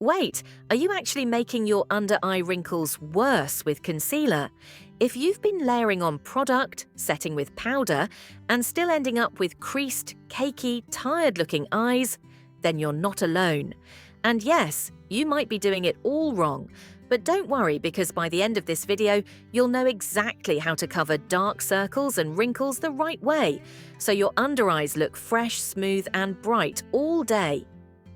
Wait, are you actually making your under-eye wrinkles worse with concealer? If you've been layering on product, setting with powder, and still ending up with creased, cakey, tired-looking eyes, then you're not alone. And yes, you might be doing it all wrong, but don't worry because by the end of this video, you'll know exactly how to cover dark circles and wrinkles the right way, so your under-eyes look fresh, smooth, and bright all day.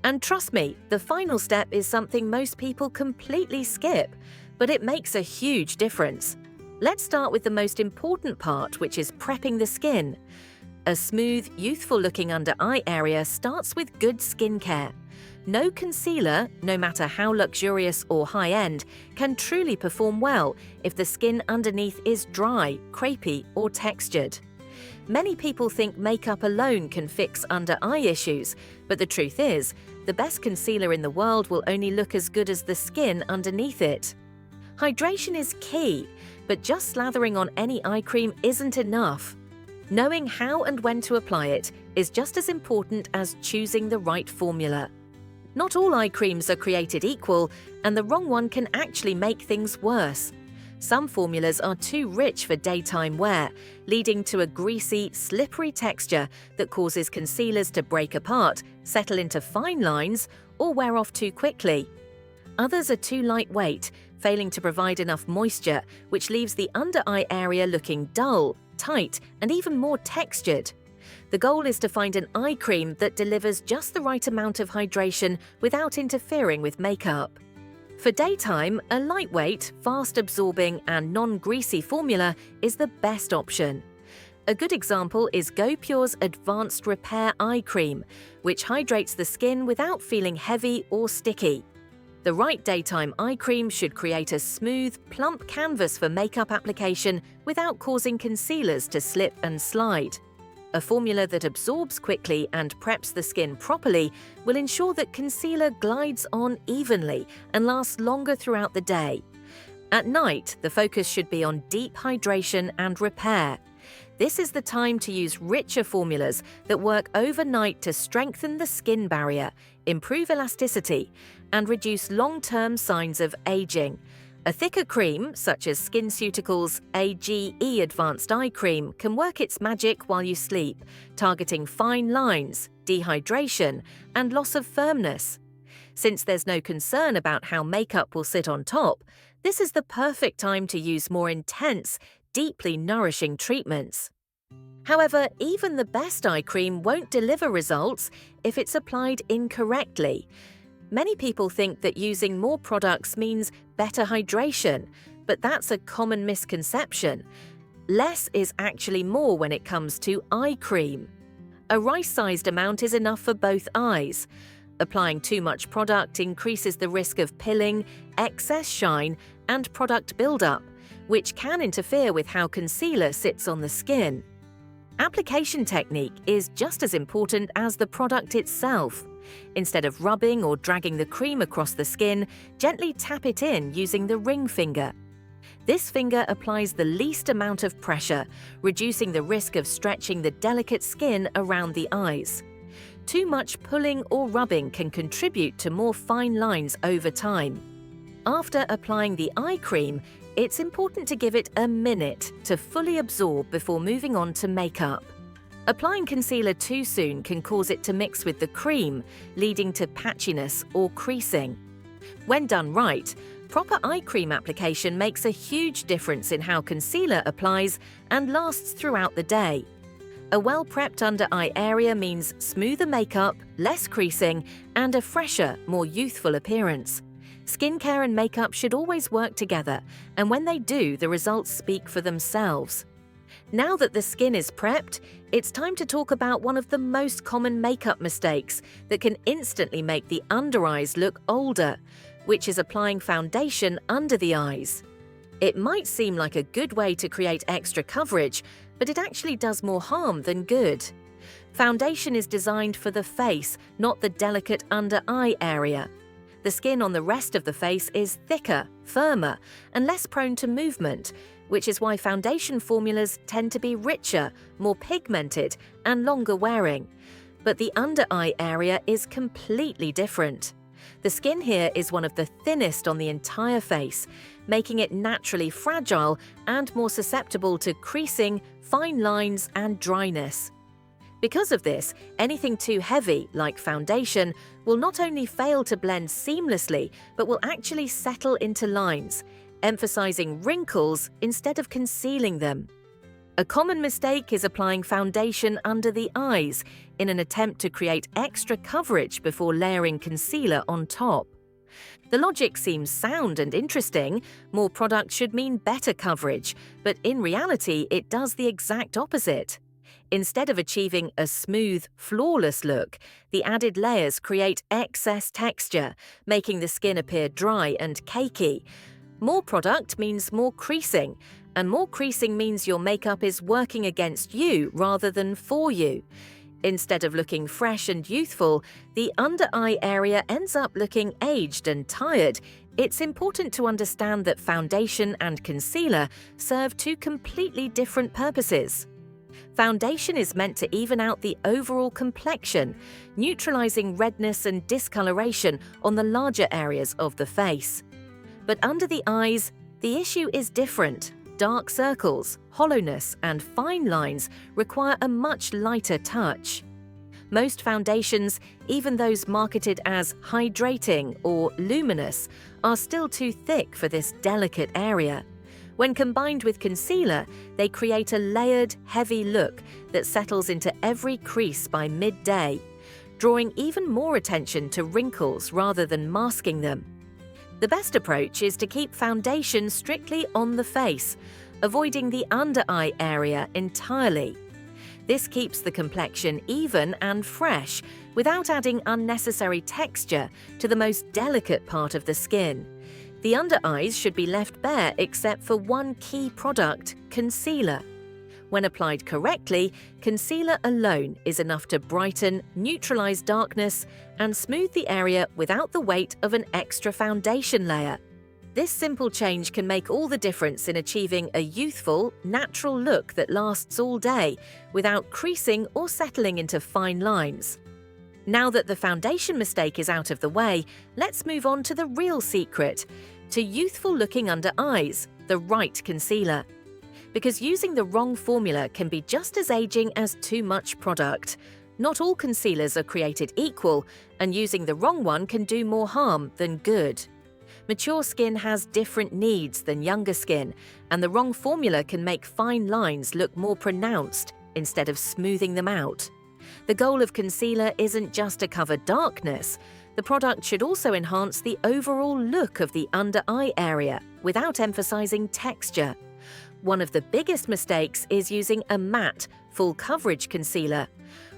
And trust me, the final step is something most people completely skip, but it makes a huge difference. Let's start with the most important part, which is prepping the skin. A smooth, youthful-looking under-eye area starts with good skincare. No concealer, no matter how luxurious or high-end, can truly perform well if the skin underneath is dry, crepey, or textured. Many people think makeup alone can fix under-eye issues, but the truth is, the best concealer in the world will only look as good as the skin underneath it. Hydration is key, but just slathering on any eye cream isn't enough. Knowing how and when to apply it is just as important as choosing the right formula. Not all eye creams are created equal, and the wrong one can actually make things worse. Some formulas are too rich for daytime wear, leading to a greasy, slippery texture that causes concealers to break apart, settle into fine lines, or wear off too quickly. Others are too lightweight, failing to provide enough moisture, which leaves the under-eye area looking dull, tight, and even more textured. The goal is to find an eye cream that delivers just the right amount of hydration without interfering with makeup. For daytime, a lightweight, fast-absorbing, and non-greasy formula is the best option. A good example is GoPure's Advanced Repair Eye Cream, which hydrates the skin without feeling heavy or sticky. The right daytime eye cream should create a smooth, plump canvas for makeup application without causing concealers to slip and slide. A formula that absorbs quickly and preps the skin properly will ensure that concealer glides on evenly and lasts longer throughout the day. At night, the focus should be on deep hydration and repair. This is the time to use richer formulas that work overnight to strengthen the skin barrier, improve elasticity, and reduce long-term signs of aging. A thicker cream, such as SkinCeuticals' AGE Advanced Eye Cream, can work its magic while you sleep, targeting fine lines, dehydration, and loss of firmness. Since there's no concern about how makeup will sit on top, this is the perfect time to use more intense, deeply nourishing treatments. However, even the best eye cream won't deliver results if it's applied incorrectly. Many people think that using more products means better hydration, but that's a common misconception. Less is actually more when it comes to eye cream. A rice-sized amount is enough for both eyes. Applying too much product increases the risk of pilling, excess shine, and product buildup, which can interfere with how concealer sits on the skin. Application technique is just as important as the product itself. Instead of rubbing or dragging the cream across the skin, gently tap it in using the ring finger. This finger applies the least amount of pressure, reducing the risk of stretching the delicate skin around the eyes. Too much pulling or rubbing can contribute to more fine lines over time. After applying the eye cream, it's important to give it a minute to fully absorb before moving on to makeup. Applying concealer too soon can cause it to mix with the cream, leading to patchiness or creasing. When done right, proper eye cream application makes a huge difference in how concealer applies and lasts throughout the day. A well-prepped under-eye area means smoother makeup, less creasing, and a fresher, more youthful appearance. Skincare and makeup should always work together, and when they do, the results speak for themselves. Now that the skin is prepped, it's time to talk about one of the most common makeup mistakes that can instantly make the under eyes look older, which is applying foundation under the eyes. It might seem like a good way to create extra coverage, but it actually does more harm than good. Foundation is designed for the face, not the delicate under-eye area. The skin on the rest of the face is thicker, firmer, and less prone to movement, which is why foundation formulas tend to be richer, more pigmented, and longer wearing. But the under-eye area is completely different. The skin here is one of the thinnest on the entire face, making it naturally fragile and more susceptible to creasing, fine lines, and dryness. Because of this, anything too heavy, like foundation, will not only fail to blend seamlessly, but will actually settle into lines, emphasizing wrinkles instead of concealing them. A common mistake is applying foundation under the eyes in an attempt to create extra coverage before layering concealer on top. The logic seems sound and interesting. More product should mean better coverage, but in reality, it does the exact opposite. Instead of achieving a smooth, flawless look, the added layers create excess texture, making the skin appear dry and cakey. More product means more creasing, and more creasing means your makeup is working against you rather than for you. Instead of looking fresh and youthful, the under-eye area ends up looking aged and tired. It's important to understand that foundation and concealer serve two completely different purposes. Foundation is meant to even out the overall complexion, neutralizing redness and discoloration on the larger areas of the face. But under the eyes, the issue is different. Dark circles, hollowness, and fine lines require a much lighter touch. Most foundations, even those marketed as hydrating or luminous, are still too thick for this delicate area. When combined with concealer, they create a layered, heavy look that settles into every crease by midday, drawing even more attention to wrinkles rather than masking them. The best approach is to keep foundation strictly on the face, avoiding the under-eye area entirely. This keeps the complexion even and fresh without adding unnecessary texture to the most delicate part of the skin. The under-eyes should be left bare except for one key product, concealer. When applied correctly, concealer alone is enough to brighten, neutralize darkness, and smooth the area without the weight of an extra foundation layer. This simple change can make all the difference in achieving a youthful, natural look that lasts all day without creasing or settling into fine lines. Now that the foundation mistake is out of the way, let's move on to the real secret, to youthful looking under eyes, the right concealer. Because using the wrong formula can be just as aging as too much product. Not all concealers are created equal, and using the wrong one can do more harm than good. Mature skin has different needs than younger skin, and the wrong formula can make fine lines look more pronounced instead of smoothing them out. The goal of concealer isn't just to cover darkness. The product should also enhance the overall look of the under-eye area without emphasizing texture. One of the biggest mistakes is using a matte, full-coverage concealer.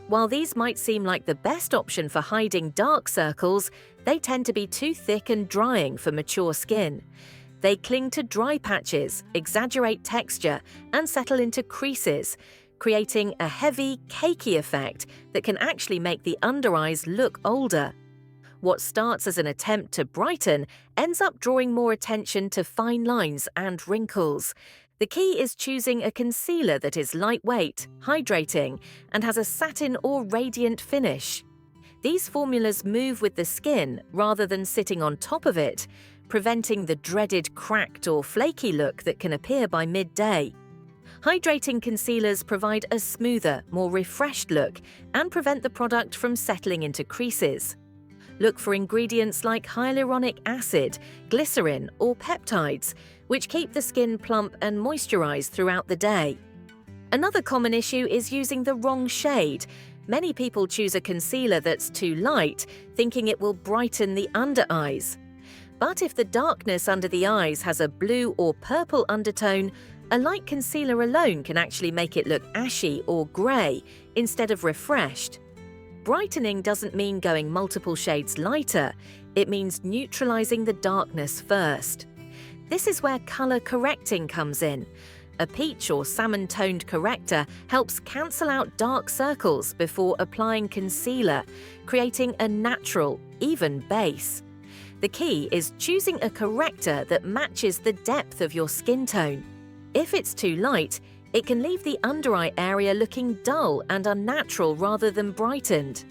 While these might seem like the best option for hiding dark circles, they tend to be too thick and drying for mature skin. They cling to dry patches, exaggerate texture, and settle into creases, creating a heavy, cakey effect that can actually make the under-eyes look older. What starts as an attempt to brighten ends up drawing more attention to fine lines and wrinkles. The key is choosing a concealer that is lightweight, hydrating, and has a satin or radiant finish. These formulas move with the skin rather than sitting on top of it, preventing the dreaded cracked or flaky look that can appear by midday. Hydrating concealers provide a smoother, more refreshed look and prevent the product from settling into creases. Look for ingredients like hyaluronic acid, glycerin, or peptides, which keep the skin plump and moisturized throughout the day. Another common issue is using the wrong shade. Many people choose a concealer that's too light, thinking it will brighten the under eyes. But if the darkness under the eyes has a blue or purple undertone, a light concealer alone can actually make it look ashy or grey instead of refreshed. Brightening doesn't mean going multiple shades lighter, it means neutralizing the darkness first. This is where color correcting comes in. A peach or salmon-toned corrector helps cancel out dark circles before applying concealer, creating a natural, even base. The key is choosing a corrector that matches the depth of your skin tone. If it's too light, it can leave the under-eye area looking dull and unnatural rather than brightened.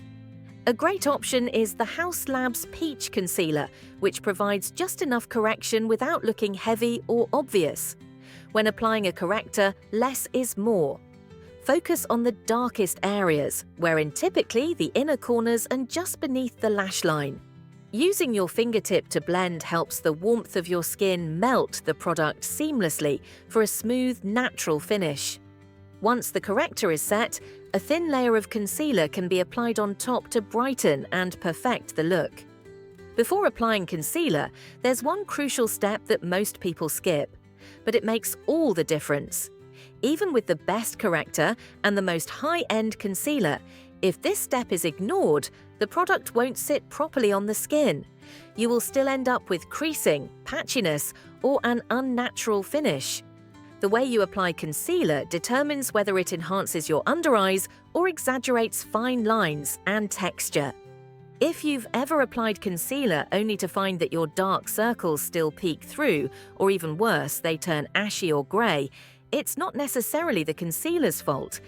A great option is the House Labs Peach Concealer, which provides just enough correction without looking heavy or obvious. When applying a corrector, less is more. Focus on the darkest areas, wherein typically the inner corners and just beneath the lash line. Using your fingertip to blend helps the warmth of your skin melt the product seamlessly for a smooth, natural finish. Once the corrector is set, a thin layer of concealer can be applied on top to brighten and perfect the look. Before applying concealer, there's one crucial step that most people skip, but it makes all the difference. Even with the best corrector and the most high-end concealer, if this step is ignored, the product won't sit properly on the skin. You will still end up with creasing, patchiness, or an unnatural finish. The way you apply concealer determines whether it enhances your under eyes or exaggerates fine lines and texture. If you've ever applied concealer only to find that your dark circles still peek through, or even worse, they turn ashy or grey, it's not necessarily the concealer's fault.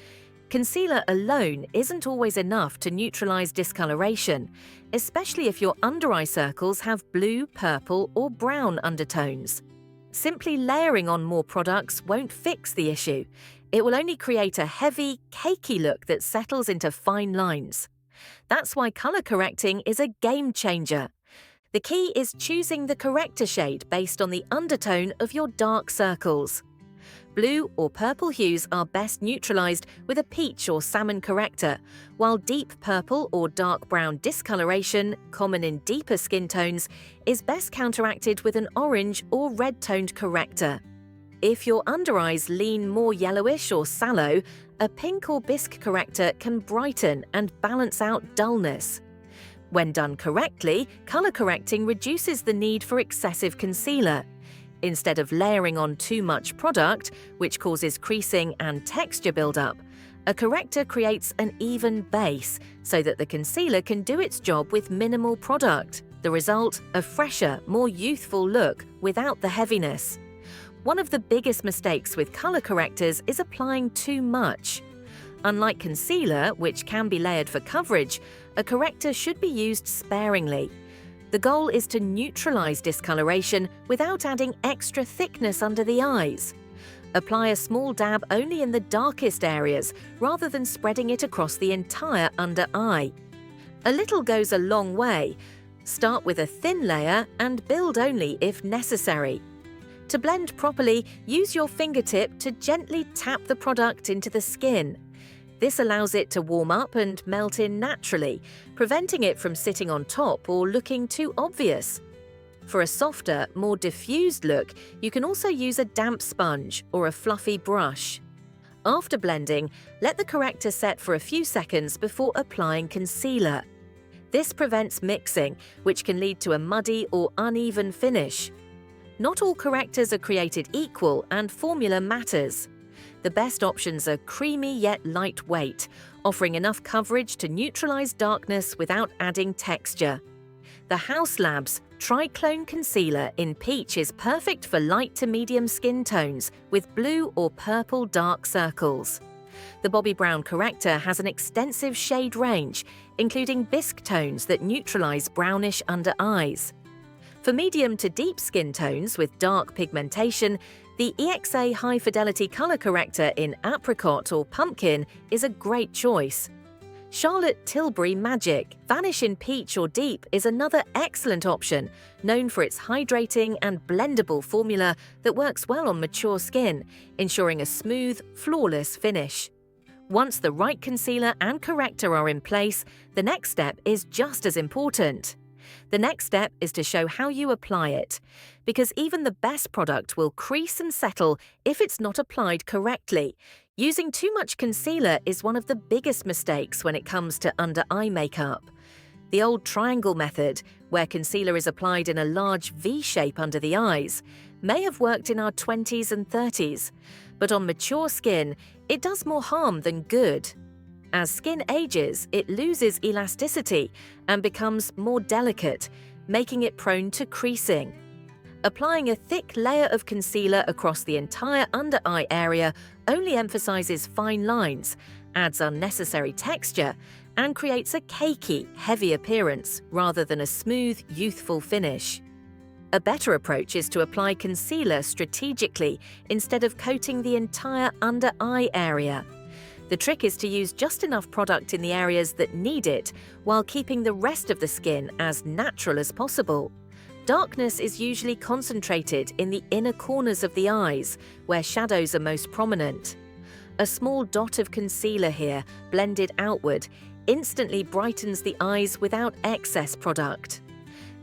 Concealer alone isn't always enough to neutralize discoloration, especially if your under-eye circles have blue, purple, or brown undertones. Simply layering on more products won't fix the issue. It will only create a heavy, cakey look that settles into fine lines. That's why color correcting is a game changer. The key is choosing the corrector shade based on the undertone of your dark circles. Blue or purple hues are best neutralized with a peach or salmon corrector, while deep purple or dark brown discoloration, common in deeper skin tones, is best counteracted with an orange or red-toned corrector. If your under eyes lean more yellowish or sallow, a pink or bisque corrector can brighten and balance out dullness. When done correctly, color correcting reduces the need for excessive concealer. Instead of layering on too much product, which causes creasing and texture buildup, a corrector creates an even base so that the concealer can do its job with minimal product. The result, a fresher, more youthful look without the heaviness. One of the biggest mistakes with color correctors is applying too much. Unlike concealer, which can be layered for coverage, a corrector should be used sparingly. The goal is to neutralize discoloration without adding extra thickness under the eyes. Apply a small dab only in the darkest areas rather than spreading it across the entire under eye. A little goes a long way. Start with a thin layer and build only if necessary. To blend properly, use your fingertip to gently tap the product into the skin. This allows it to warm up and melt in naturally, preventing it from sitting on top or looking too obvious. For a softer, more diffused look, you can also use a damp sponge or a fluffy brush. After blending, let the corrector set for a few seconds before applying concealer. This prevents mixing, which can lead to a muddy or uneven finish. Not all correctors are created equal, and formula matters. The best options are creamy yet lightweight, offering enough coverage to neutralize darkness without adding texture. The House Labs Triclone Concealer in Peach is perfect for light to medium skin tones with blue or purple dark circles. The Bobbi Brown corrector has an extensive shade range, including bisque tones that neutralize brownish under eyes. For medium to deep skin tones with dark pigmentation, the EXA High Fidelity Color Corrector in Apricot or Pumpkin is a great choice. Charlotte Tilbury Magic Vanish in Peach or Deep is another excellent option, known for its hydrating and blendable formula that works well on mature skin, ensuring a smooth, flawless finish. Once the right concealer and corrector are in place, the next step is just as important. The next step is to show how you apply it, because even the best product will crease and settle if it's not applied correctly. Using too much concealer is one of the biggest mistakes when it comes to under-eye makeup. The old triangle method, where concealer is applied in a large V shape under the eyes, may have worked in our 20s and 30s, but on mature skin, it does more harm than good. As skin ages, it loses elasticity and becomes more delicate, making it prone to creasing. Applying a thick layer of concealer across the entire under-eye area only emphasizes fine lines, adds unnecessary texture, and creates a cakey, heavy appearance rather than a smooth, youthful finish. A better approach is to apply concealer strategically instead of coating the entire under-eye area. The trick is to use just enough product in the areas that need it while keeping the rest of the skin as natural as possible. Darkness is usually concentrated in the inner corners of the eyes, where shadows are most prominent. A small dot of concealer here, blended outward, instantly brightens the eyes without excess product.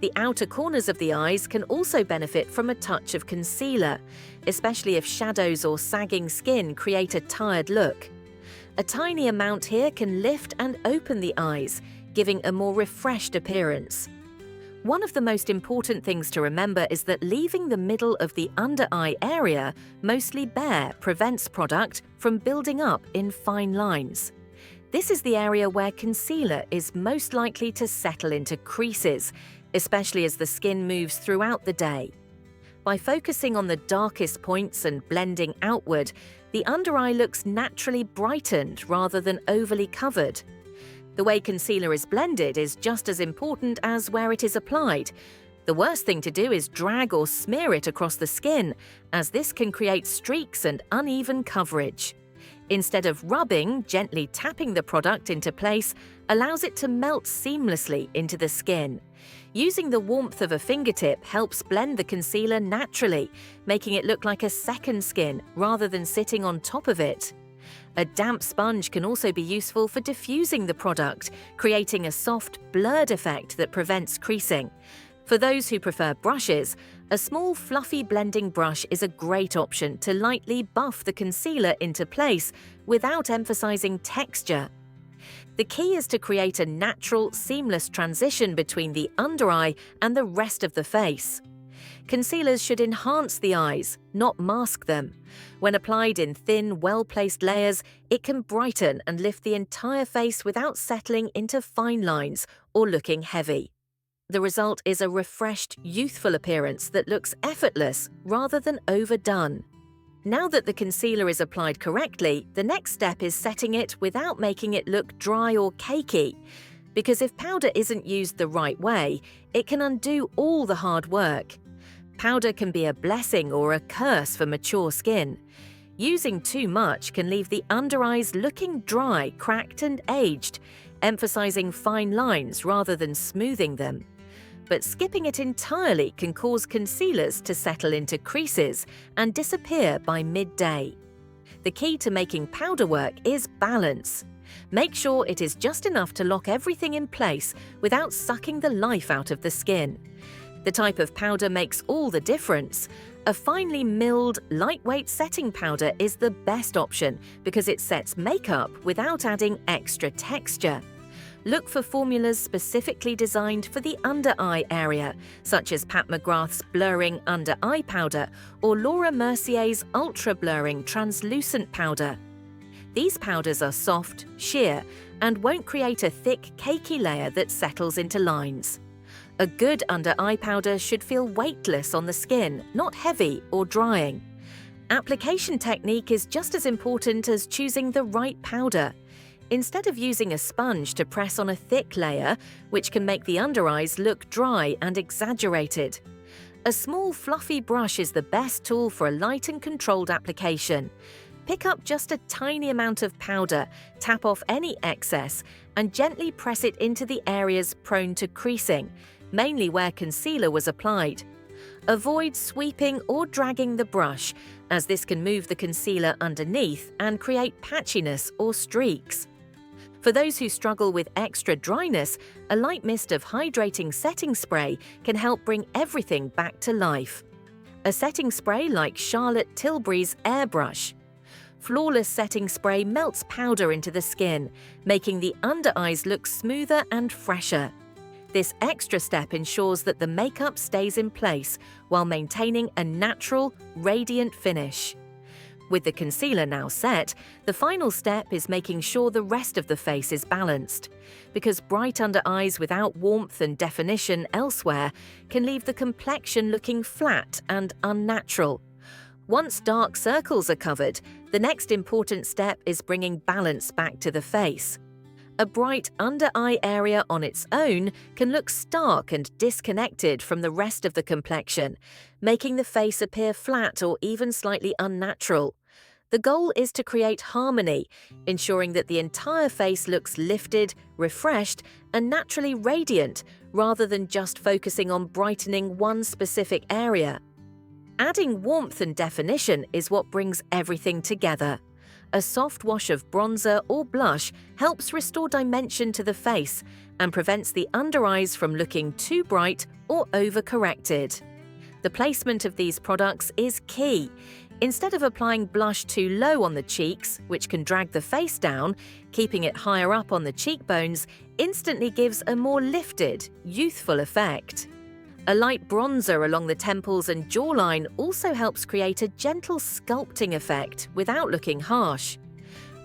The outer corners of the eyes can also benefit from a touch of concealer, especially if shadows or sagging skin create a tired look. A tiny amount here can lift and open the eyes, giving a more refreshed appearance. One of the most important things to remember is that leaving the middle of the under-eye area mostly bare prevents product from building up in fine lines. This is the area where concealer is most likely to settle into creases, especially as the skin moves throughout the day. By focusing on the darkest points and blending outward, the under-eye looks naturally brightened rather than overly covered. The way concealer is blended is just as important as where it is applied. The worst thing to do is drag or smear it across the skin, as this can create streaks and uneven coverage. Instead of rubbing, gently tapping the product into place allows it to melt seamlessly into the skin. Using the warmth of a fingertip helps blend the concealer naturally, making it look like a second skin rather than sitting on top of it. A damp sponge can also be useful for diffusing the product, creating a soft, blurred effect that prevents creasing. For those who prefer brushes, a small fluffy blending brush is a great option to lightly buff the concealer into place without emphasizing texture. The key is to create a natural, seamless transition between the under-eye and the rest of the face. Concealers should enhance the eyes, not mask them. When applied in thin, well-placed layers, it can brighten and lift the entire face without settling into fine lines or looking heavy. The result is a refreshed, youthful appearance that looks effortless rather than overdone. Now that the concealer is applied correctly, the next step is setting it without making it look dry or cakey. Because if powder isn't used the right way, it can undo all the hard work. Powder can be a blessing or a curse for mature skin. Using too much can leave the under eyes looking dry, cracked and aged, emphasizing fine lines rather than smoothing them. But skipping it entirely can cause concealers to settle into creases and disappear by midday. The key to making powder work is balance. Make sure it is just enough to lock everything in place without sucking the life out of the skin. The type of powder makes all the difference. A finely milled, lightweight setting powder is the best option because it sets makeup without adding extra texture. Look for formulas specifically designed for the under-eye area, such as Pat McGrath's Blurring Under Eye Powder or Laura Mercier's Ultra Blurring Translucent Powder. These powders are soft, sheer, and won't create a thick, cakey layer that settles into lines. A good under-eye powder should feel weightless on the skin, not heavy or drying. Application technique is just as important as choosing the right powder. Instead of using a sponge to press on a thick layer, which can make the under-eyes look dry and exaggerated, a small fluffy brush is the best tool for a light and controlled application. Pick up just a tiny amount of powder, tap off any excess, and gently press it into the areas prone to creasing, mainly where concealer was applied. Avoid sweeping or dragging the brush, as this can move the concealer underneath and create patchiness or streaks. For those who struggle with extra dryness, a light mist of hydrating setting spray can help bring everything back to life. A setting spray like Charlotte Tilbury's Airbrush. Flawless setting spray melts powder into the skin, making the under eyes look smoother and fresher. This extra step ensures that the makeup stays in place while maintaining a natural, radiant finish. With the concealer now set, the final step is making sure the rest of the face is balanced, because bright under eyes without warmth and definition elsewhere can leave the complexion looking flat and unnatural. Once dark circles are covered, the next important step is bringing balance back to the face. A bright under-eye area on its own can look stark and disconnected from the rest of the complexion, making the face appear flat or even slightly unnatural. The goal is to create harmony, ensuring that the entire face looks lifted, refreshed, and naturally radiant, rather than just focusing on brightening one specific area. Adding warmth and definition is what brings everything together. A soft wash of bronzer or blush helps restore dimension to the face and prevents the under eyes from looking too bright or over-corrected. The placement of these products is key. Instead of applying blush too low on the cheeks, which can drag the face down, keeping it higher up on the cheekbones instantly gives a more lifted, youthful effect. A light bronzer along the temples and jawline also helps create a gentle sculpting effect without looking harsh.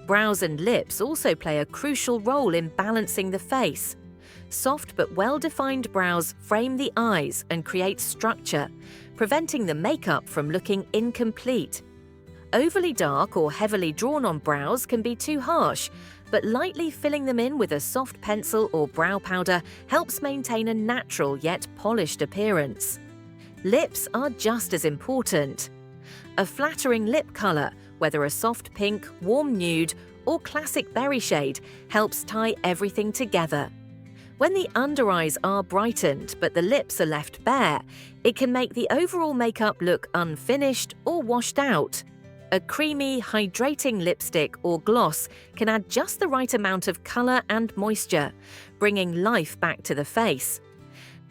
Brows and lips also play a crucial role in balancing the face. Soft but well-defined brows frame the eyes and create structure, preventing the makeup from looking incomplete. Overly dark or heavily drawn-on brows can be too harsh, but lightly filling them in with a soft pencil or brow powder helps maintain a natural yet polished appearance. Lips are just as important. A flattering lip color, whether a soft pink, warm nude, or classic berry shade, helps tie everything together. When the under eyes are brightened but the lips are left bare, it can make the overall makeup look unfinished or washed out. A creamy, hydrating lipstick or gloss can add just the right amount of color and moisture, bringing life back to the face.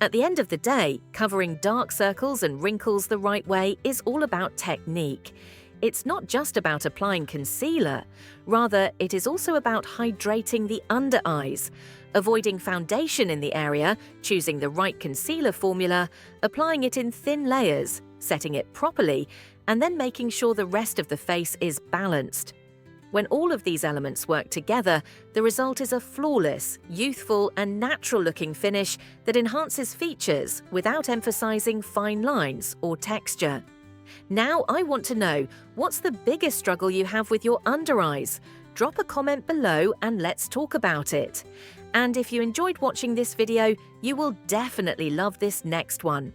At the end of the day, covering dark circles and wrinkles the right way is all about technique. It's not just about applying concealer. Rather, it is also about hydrating the under eyes, avoiding foundation in the area, choosing the right concealer formula, applying it in thin layers, setting it properly, and then making sure the rest of the face is balanced. When all of these elements work together, the result is a flawless, youthful, and natural-looking finish that enhances features without emphasizing fine lines or texture. Now I want to know, what's the biggest struggle you have with your under eyes? Drop a comment below and let's talk about it. And if you enjoyed watching this video, you will definitely love this next one.